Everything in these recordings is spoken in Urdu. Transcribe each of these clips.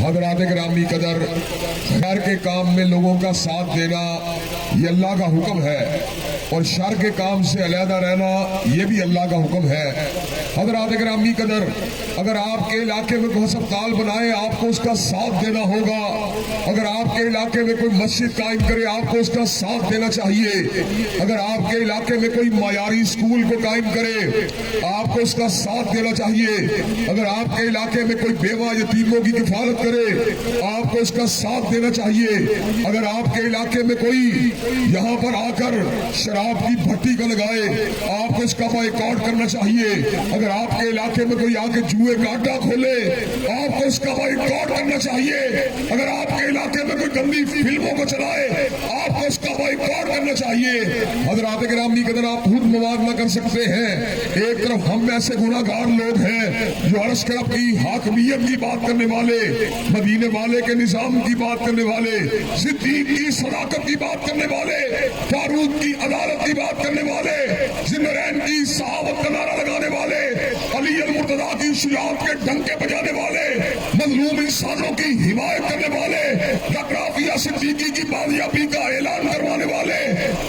حضرات گرامی قدر، خیر کے کام میں لوگوں کا ساتھ دینا یہ اللہ کا حکم ہے، اور شر کے کام سے علیحدہ رہنا یہ بھی اللہ کا حکم ہے۔ حضرات گرامی قدر، اگر آپ کے علاقے میں کوئی ہسپتال بنائے آپ کو اس کا ساتھ دینا ہوگا، اگر آپ کے علاقے میں کوئی مسجد قائم کرے آپ کو اس کا ساتھ دینا چاہیے، اگر آپ کے علاقے میں کوئی معیاری اسکول کو قائم کرے آپ کو اس کا ساتھ دینا چاہیے، اگر آپ کے علاقے میں کوئی بیوہ یتیموں کی کفالت کرے آپ کو اس کا ساتھ دینا چاہیے، اگر آپ کے علاقے میں کوئی یہاں پر آ کر شراب کی بھٹی کا لگائے آپ کو اس کا بائیکاٹ کرنا چاہیے، اگر آپ کے علاقے میں کوئی آ کے جوئے کا اڈا کھولے آپ کو اس کا بائیکاٹ کرنا چاہیے، اگر آپ کے علاقے میں کوئی گندی فلموں کو چلائے آپ کو اس کا بائیکاٹ کرنا چاہیے۔ حضرات گرامی قدر، آپ خود موازنہ کر سکتے ہیں، ایک طرف ہم ایسے گناہ گار لوگ ہیں جو عرش کرب کی حاکمیت کی بات کرنے والے، مدینے والے کے نظام کی بات کرنے والے، صدیق کی صداقت کی بات کرنے والے، فاروق کی عدالت کی بات کرنے والے، ذمرین کی صحابت کا نعرہ لگانے والے، علی المرتضیٰ کی شجاعت کے ڈنکے بجانے والے، مظلوم انسانوں کی حمایت کرنے والے، رافیہ صدیقی کی بازیابی کا اعلان کروانے والے۔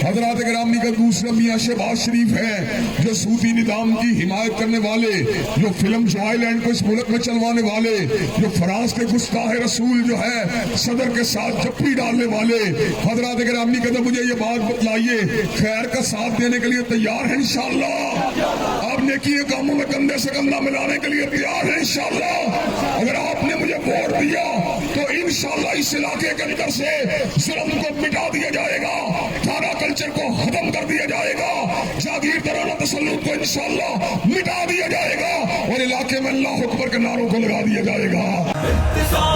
حضرات گرامی کا دوسرا میاں شہباز شریف ہے جو صوفی نظام کی حمایت کرنے والے، جو فلم سوائیلینڈ کو اس ملک میں چلوانے والے، جو فرانس کے گستاخ رسول جو ہے صدر کے ساتھ جپی ڈالنے والے۔ حضرات گرامی کا مجھے یہ بات بتلائیے، خیر کا ساتھ دینے کے لیے تیار ہیں انشاءاللہ؟ آپ نیکی کے کاموں میں کندھے سے کندھا ملانے کے لیے تیار ہیں انشاءاللہ؟ اگر آپ نے مجھے ووٹ دیا تو انشاءاللہ اس علاقے کے اندر سے ظلم کو مٹا دیا جائے گا، تھانہ کلچر کو ختم کر دیا جائے گا، جاگیردارانہ تسلط کو انشاءاللہ مٹا دیا جائے گا، اور علاقے میں اللہ اکبر کے نعروں کو لگا دیا جائے گا۔